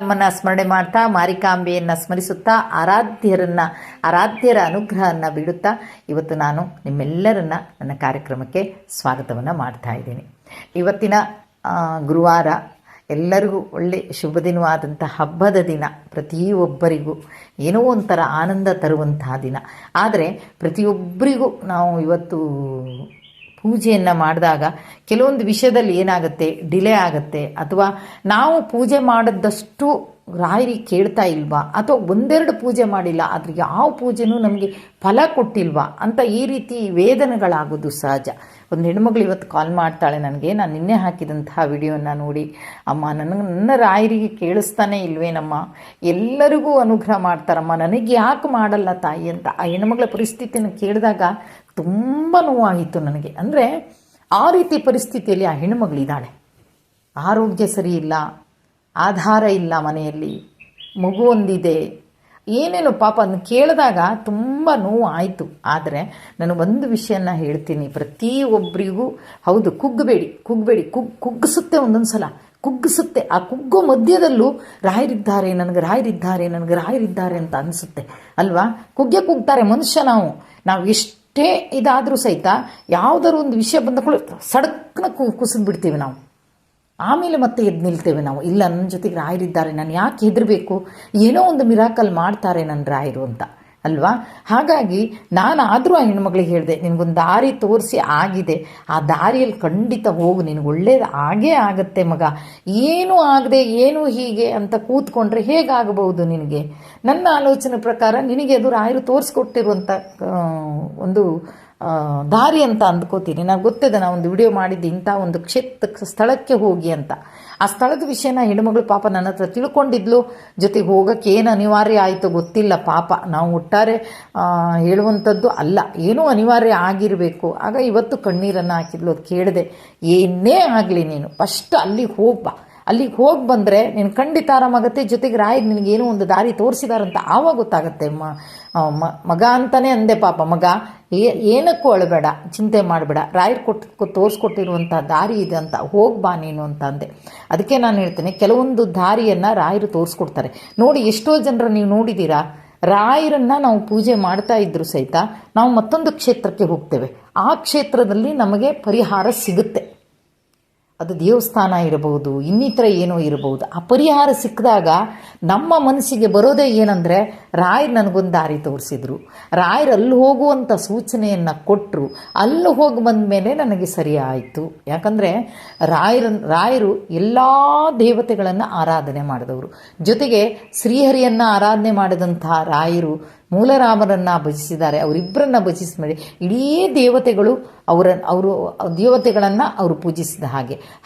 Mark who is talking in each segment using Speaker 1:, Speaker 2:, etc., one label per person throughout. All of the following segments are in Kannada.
Speaker 1: ನಮ್ಮನ್ನ ಸ್ಮರಣೆ ಮಾಡ್ತಾ ಮಾರಿಕಾಂಬೆಯನ್ನು ಸ್ಮರಿಸುತ್ತಾ ಆರಾಧ್ಯರ ಅನುಗ್ರಹವನ್ನು ಬಿಡುತ್ತಾ ಇವತ್ತು ನಾನು ನಿಮ್ಮೆಲ್ಲರನ್ನ ನನ್ನ ಕಾರ್ಯಕ್ರಮಕ್ಕೆ ಸ್ವಾಗತವನ್ನು ಮಾಡ್ತಾ ಇದ್ದೀನಿ. ಇವತ್ತಿನ ಗುರುವಾರ ಎಲ್ಲರಿಗೂ ಒಳ್ಳೆ ಶುಭ ದಿನವಾದಂಥ ಹಬ್ಬದ ದಿನ, ಪ್ರತಿಯೊಬ್ಬರಿಗೂ ಏನೋ ಒಂಥರ ಆನಂದ ತರುವಂತಹ ದಿನ. ಆದರೆ ಪ್ರತಿಯೊಬ್ಬರಿಗೂ ನಾವು ಇವತ್ತು ಪೂಜೆಯನ್ನು ಮಾಡಿದಾಗ ಕೆಲವೊಂದು ವಿಷಯದಲ್ಲಿ ಏನಾಗುತ್ತೆ, ಡಿಲೇ ಆಗುತ್ತೆ, ಅಥವಾ ನಾವು ಪೂಜೆ ಮಾಡಿದಷ್ಟು ರಾಯರಿಗೆ ಕೇಳ್ತಾ ಇಲ್ವಾ, ಅಥವಾ ಒಂದೆರಡು ಪೂಜೆ ಮಾಡಿಲ್ಲ ಆದರೆ ಯಾವ ಪೂಜೆನೂ ನಮಗೆ ಫಲ ಕೊಟ್ಟಿಲ್ವಾ ಅಂತ ಈ ರೀತಿ ವೇದನೆಗಳಾಗೋದು ಸಹಜ. ಒಂದು ಹೆಣ್ಮಗಳು ಇವತ್ತು ಕಾಲ್ ಮಾಡ್ತಾಳೆ ನನಗೆ, ನಾನು ನಿನ್ನೆ ಹಾಕಿದಂತಹ ವಿಡಿಯೋನ ನೋಡಿ, ಅಮ್ಮ ನನ್ನ ರಾಯರಿಗೆ ಕೇಳಿಸ್ತಾನೆ ಇಲ್ವೇನಮ್ಮ, ಎಲ್ಲರಿಗೂ ಅನುಗ್ರಹ ಮಾಡ್ತಾರಮ್ಮ, ನನಗೆ ಯಾಕೆ ಮಾಡಲ್ಲ ತಾಯಿ ಅಂತ. ಆ ಹೆಣ್ಮಗಳ ಪರಿಸ್ಥಿತಿಯನ್ನು ಕೇಳಿದಾಗ ತುಂಬ ನೋವಾಗಿತ್ತು ನನಗೆ. ಅಂದರೆ ಆ ರೀತಿ ಪರಿಸ್ಥಿತಿಯಲ್ಲಿ ಆ ಹೆಣ್ಣುಮಗಳಿದ್ದಾಳೆ. ಆರೋಗ್ಯ ಸರಿ ಇಲ್ಲ, ಆಧಾರ ಇಲ್ಲ, ಮನೆಯಲ್ಲಿ ಮಗು ಒಂದಿದೆ, ಏನೇನು ಪಾಪ ಅದನ್ನು ಕೇಳಿದಾಗ ತುಂಬ ನೋವು ಆಯಿತು. ಆದರೆ ನಾನು ಒಂದು ವಿಷಯನ ಹೇಳ್ತೀನಿ, ಪ್ರತಿಯೊಬ್ಬರಿಗೂ ಹೌದು, ಕುಗ್ಗಬೇಡಿ, ಕುಗ್ಗಿಸುತ್ತೆ, ಒಂದೊಂದು ಸಲ ಕುಗ್ಗಿಸುತ್ತೆ. ಆ ಕುಗ್ಗೋ ಮಧ್ಯದಲ್ಲೂ ರಾಯರಿದ್ದಾರೆ, ನನಗೆ ರಾಯರಿದ್ದಾರೆ ಅಂತ ಅನಿಸುತ್ತೆ ಅಲ್ವಾ. ಕುಗ್ತಾರೆ ಮನುಷ್ಯ. ನಾವು ಎಷ್ಟೇ ಇದಾದರೂ ಸಹಿತ ಯಾವುದಾದ್ರು ಒಂದು ವಿಷಯ ಬಂದ ಕೂಡ ಸಡಕ್ನ ಕುಸಿದು ಬಿಡ್ತೀವಿ ನಾವು. ಆಮೇಲೆ ಮತ್ತೆ ಎದ್ದು ನಿಲ್ತೇವೆ ನಾವು, ಇಲ್ಲ ನನ್ನ ಜೊತೆಗೆ ರಾಯರಿದ್ದಾರೆ, ನಾನು ಯಾಕೆ ಹೆದರಬೇಕು, ಏನೋ ಒಂದು ಮಿರಾಕಲ್ ಮಾಡ್ತಾರೆ ನನ್ನ ರಾಯರು ಅಂತ ಅಲ್ವಾ. ಹಾಗಾಗಿ ನಾನಾದರೂ ಆ ಹೆಣ್ಮಗಳಿಗೆ ಹೇಳಿದೆ, ನಿನಗೊಂದು ದಾರಿ ತೋರಿಸಿ ಆಗಿದೆ, ಆ ದಾರಿಯಲ್ಲಿ ಖಂಡಿತ ಹೋಗು, ನಿನಗೆ ಒಳ್ಳೇದು ಆಗೇ ಆಗುತ್ತೆ ಮಗ. ಏನೂ ಆಗದೆ ಏನು ಹೀಗೆ ಅಂತ ಕೂತ್ಕೊಂಡ್ರೆ ಹೇಗಾಗಬಹುದು ನಿನಗೆ. ನನ್ನ ಆಲೋಚನೆ ಪ್ರಕಾರ ನಿನಗೆ ಅದು ರಾಯರು ತೋರಿಸ್ಕೊಟ್ಟಿರುವಂಥ ಒಂದು ದಾರಿ ಅಂತ ಅಂದ್ಕೋತೀನಿ. ನಾನು ಗೊತ್ತಿದೆ, ನಾನು ಒಂದು ವಿಡಿಯೋ ಮಾಡಿದ್ದೆ ಇಂಥ ಒಂದು ಸ್ಥಳಕ್ಕೆ ಹೋಗಿ ಅಂತ. ಆ ಸ್ಥಳದ ವಿಷಯನ ಹೆಣ್ಮಗಳು ಪಾಪ ನನ್ನ ಹತ್ರ ತಿಳ್ಕೊಂಡಿದ್ಲು, ಜೊತೆಗೆ ಹೋಗೋಕ್ಕೆ ಏನು ಅನಿವಾರ್ಯ ಆಯಿತು ಗೊತ್ತಿಲ್ಲ ಪಾಪ. ನಾವು ಒಟ್ಟಾರೆ ಹೇಳುವಂಥದ್ದು ಅಲ್ಲ, ಏನೂ ಅನಿವಾರ್ಯ ಆಗಿರಬೇಕು. ಆಗ ಇವತ್ತು ಕಣ್ಣೀರನ್ನು ಹಾಕಿದ್ಲು. ಅದು ಕೇಳಿದೆ, ಏನೇ ಆಗಲಿ ನೀನು ಫಸ್ಟ್ ಅಲ್ಲಿಗೆ ಹೋಗ್ಬಾ, ಅಲ್ಲಿಗೆ ಹೋಗಿ ಬಂದರೆ ನೀನು ಖಂಡಿತ ಆರಾಮಾಗತ್ತೆ, ಜೊತೆಗೆ ರಾಯರು ನಿನಗೇನೋ ಒಂದು ದಾರಿ ತೋರಿಸಿದಾರಂತ ಆವಾಗ ಗೊತ್ತಾಗುತ್ತೆ. ಮಗ ಅಂತಲೇ ಅಂದೆ, ಪಾಪ ಮಗ ಏನಕ್ಕೂ ಅಳಬೇಡ, ಚಿಂತೆ ಮಾಡಬೇಡ, ರಾಯರು ತೋರಿಸ್ಕೊಟ್ಟಿರುವಂಥ ದಾರಿ ಇದೆ ಅಂತ ಹೋಗ್ಬಾ ನೀನು ಅಂತ ಅಂದೆ. ಅದಕ್ಕೆ ನಾನು ಹೇಳ್ತೇನೆ, ಕೆಲವೊಂದು ದಾರಿಯನ್ನು ರಾಯರು ತೋರಿಸ್ಕೊಡ್ತಾರೆ ನೋಡಿ. ಎಷ್ಟೋ ಜನರ ನೀವು ನೋಡಿದ್ದೀರಾ, ರಾಯರನ್ನು ನಾವು ಪೂಜೆ ಮಾಡ್ತಾ ಇದ್ರು ಸಹಿತ ನಾವು ಮತ್ತೊಂದು ಕ್ಷೇತ್ರಕ್ಕೆ ಹೋಗ್ತೇವೆ, ಆ ಕ್ಷೇತ್ರದಲ್ಲಿ ನಮಗೆ ಪರಿಹಾರ ಸಿಗುತ್ತೆ. ಅದು ದೇವಸ್ಥಾನ ಇರಬಹುದು, ಇನ್ನಿತರ ಏನೋ ಇರಬಹುದು. ಆ ಪರಿಹಾರ ಸಿಕ್ಕಿದಾಗ ನಮ್ಮ ಮನಸ್ಸಿಗೆ ಬರೋದೇ ಏನಂದರೆ, ರಾಯರು ನನಗೊಂದು ದಾರಿ ತೋರಿಸಿದ್ರು, ರಾಯರು ಅಲ್ಲಿ ಹೋಗುವಂಥ ಸೂಚನೆಯನ್ನು ಕೊಟ್ಟರು, ಅಲ್ಲಿ ಹೋಗಿ ಬಂದ ಮೇಲೆ ನನಗೆ ಸರಿ ಆಯಿತು. ಯಾಕಂದರೆ ರಾಯರು ಎಲ್ಲ ದೇವತೆಗಳನ್ನು ಆರಾಧನೆ ಮಾಡಿದವರು, ಜೊತೆಗೆ ಶ್ರೀಹರಿಯನ್ನು ಆರಾಧನೆ ಮಾಡಿದಂತಹ ರಾಯರು ಮೂಲರಾಮರನ್ನು ಭಜಿಸಿದ್ದಾರೆ, ಅವರಿಬ್ಬರನ್ನ ಭಜಿಸಿದ ಮೇಲೆ ಇಡೀ ದೇವತೆಗಳು ಅವರು ದೇವತೆಗಳನ್ನು ಅವರು ಪೂಜಿಸಿದ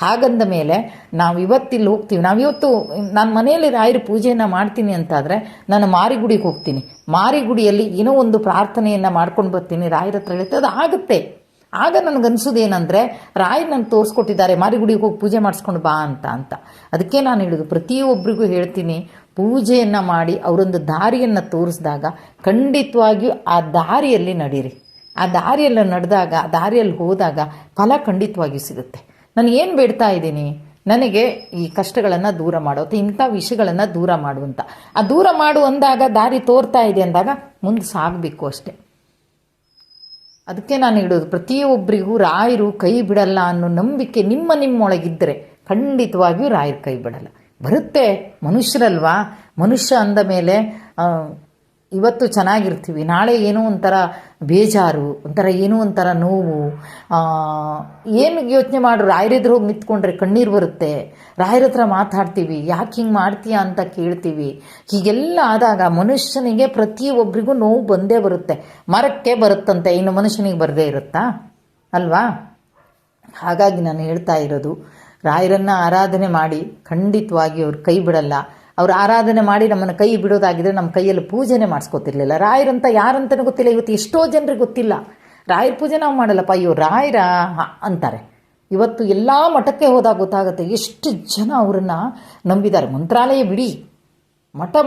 Speaker 1: ಹಾಗಂದ ಮೇಲೆ ನಾವು ಇವತ್ತಿಲ್ಲಿ ಹೋಗ್ತೀವಿ. ನಾವಿವತ್ತು ನಾನು ಮನೆಯಲ್ಲಿ ರಾಯರ ಪೂಜೆಯನ್ನು ಮಾಡ್ತೀನಿ ಅಂತಾದರೆ ನಾನು ಮಾರಿಗುಡಿಗೆ ಹೋಗ್ತೀನಿ, ಮಾರಿಗುಡಿಯಲ್ಲಿ ಏನೋ ಒಂದು ಪ್ರಾರ್ಥನೆಯನ್ನು ಮಾಡ್ಕೊಂಡು ಬರ್ತೀನಿ, ರಾಯರ ಹತ್ರ ಹೇಳ್ತೀನಿ, ಅದು ಆಗುತ್ತೆ. ಆಗ ನನಗನ್ಸೋದೇನೆಂದರೆ, ರಾಯರು ನನಗೆ ತೋರಿಸ್ಕೊಟ್ಟಿದ್ದಾರೆ, ಮಾರಿಗುಡಿಗೆ ಹೋಗಿ ಪೂಜೆ ಮಾಡಿಸ್ಕೊಂಡು ಬಾ ಅಂತ. ಅದಕ್ಕೆ ನಾನು ಹೇಳೋದು, ಪ್ರತಿಯೊಬ್ಬರಿಗೂ ಹೇಳ್ತೀನಿ, ಪೂಜೆಯನ್ನು ಮಾಡಿ ಅವರೊಂದು ದಾರಿಯನ್ನು ತೋರಿಸಿದಾಗ ಖಂಡಿತವಾಗಿಯೂ ಆ ದಾರಿಯಲ್ಲಿ ನಡೀರಿ. ಆ ದಾರಿಯಲ್ಲಿ ನಡೆದಾಗ, ಆ ದಾರಿಯಲ್ಲಿ ಹೋದಾಗ ಫಲ ಖಂಡಿತವಾಗಿಯೂ ಸಿಗುತ್ತೆ. ನಾನು ಏನು ಬೇಡ್ತಾ ಇದ್ದೀನಿ, ನನಗೆ ಈ ಕಷ್ಟಗಳನ್ನು ದೂರ ಮಾಡೋದು, ಇಂಥ ವಿಷಯಗಳನ್ನು ದೂರ ಮಾಡುವಂಥ. ಆ ದೂರ ಮಾಡು ಅಂದಾಗ, ದಾರಿ ತೋರ್ತಾ ಇದೆ ಅಂದಾಗ ಮುಂದೆ ಸಾಗಬೇಕು ಅಷ್ಟೆ. ಅದಕ್ಕೆ ನಾನು ಹೇಳೋದು, ಪ್ರತಿಯೊಬ್ಬರಿಗೂ ರಾಯರು ಕೈ ಬಿಡಲ್ಲ ಅನ್ನೋ ನಂಬಿಕೆ ನಿಮ್ಮೊಳಗಿದ್ದರೆ ಖಂಡಿತವಾಗಿಯೂ ರಾಯರು ಕೈ ಬಿಡಲ್ಲ. ಬರುತ್ತೆ, ಮನುಷ್ಯರಲ್ವಾ, ಮನುಷ್ಯ ಅಂದ ಮೇಲೆ ಇವತ್ತು ಚೆನ್ನಾಗಿರ್ತೀವಿ, ನಾಳೆ ಏನೋ ಒಂಥರ ಬೇಜಾರು, ಏನೋ ಒಂಥರ ನೋವು. ಏನು ಯೋಚನೆ ಮಾಡು, ರಾಯರೆದ್ರು ಹೋಗಿ ನಿಂತ್ಕೊಂಡ್ರೆ ಕಣ್ಣೀರು ಬರುತ್ತೆ, ರಾಯರ ಹತ್ರ ಮಾತಾಡ್ತೀವಿ, ಯಾಕೆ ಹಿಂಗೆ ಮಾಡ್ತೀಯಾ ಅಂತ ಕೇಳ್ತೀವಿ. ಹೀಗೆಲ್ಲ ಆದಾಗ ಮನುಷ್ಯನಿಗೆ ಪ್ರತಿಯೊಬ್ಬರಿಗೂ ನೋವು ಬಂದೇ ಬರುತ್ತೆ. ಮರಕ್ಕೆ ಬರುತ್ತಂತೆ, ಇನ್ನು ಮನುಷ್ಯನಿಗೆ ಬರದೇ ಇರುತ್ತಾ ಅಲ್ವಾ. ಹಾಗಾಗಿ ನಾನು ಹೇಳ್ತಾ ಇರೋದು, ರಾಯರನ್ನು ಆರಾಧನೆ ಮಾಡಿ ಖಂಡಿತವಾಗಿ ಅವ್ರು ಕೈ ಬಿಡಲ್ಲ. ಅವ್ರು ಆರಾಧನೆ ಮಾಡಿ ನಮ್ಮನ್ನು ಕೈ ಬಿಡೋದಾಗಿದ್ರೆ ನಮ್ಮ ಕೈಯಲ್ಲಿ ಪೂಜೆನೇ ಮಾಡಿಸ್ಕೊತಿರ್ಲಿಲ್ಲ. ರಾಯರಂತ ಯಾರಂತನೂ ಗೊತ್ತಿಲ್ಲ. ಇವತ್ತು ಎಷ್ಟೋ ಜನರಿಗೆ ಗೊತ್ತಿಲ್ಲ, ರಾಯರ ಪೂಜೆ ನಾವು ಮಾಡಲ್ಲಪ್ಪ, ಅಯ್ಯೋ ರಾಯರ ಅಂತಾರೆ. ಇವತ್ತು ಎಲ್ಲ ಮಠಕ್ಕೆ ಹೋದಾಗ ಗೊತ್ತಾಗುತ್ತೆ ಎಷ್ಟು ಜನ ಅವರನ್ನು ನಂಬಿದ್ದಾರೆ. ಮಂತ್ರಾಲಯ ಬಿಡಿ,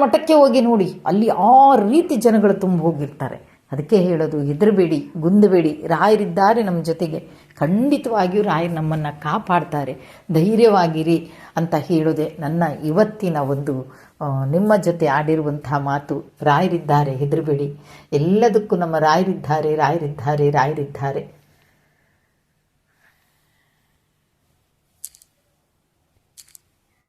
Speaker 1: ಮಠಕ್ಕೆ ಹೋಗಿ ನೋಡಿ, ಅಲ್ಲಿ ಆ ರೀತಿ ಜನಗಳು ತುಂಬ ಹೋಗಿರ್ತಾರೆ. ಅದಕ್ಕೆ ಹೇಳೋದು, ಹೆದರಬೇಡಿ, ಗುಂದಬೇಡಿ, ರಾಯರಿದ್ದಾರೆ ನಮ್ಮ ಜೊತೆಗೆ. ಖಂಡಿತವಾಗಿಯೂ ರಾಯರು ನಮ್ಮನ್ನು ಕಾಪಾಡ್ತಾರೆ, ಧೈರ್ಯವಾಗಿರಿ ಅಂತ ಹೇಳೋದೆ ನನ್ನ ಇವತ್ತಿನ ಒಂದು ನಿಮ್ಮ ಜೊತೆ ಆಡಿರುವಂಥ ಮಾತು. ರಾಯರಿದ್ದಾರೆ, ಹೆದರಬೇಡಿ, ಎಲ್ಲದಕ್ಕೂ ನಮ್ಮ ರಾಯರಿದ್ದಾರೆ, ರಾಯರಿದ್ದಾರೆ, ರಾಯರಿದ್ದಾರೆ.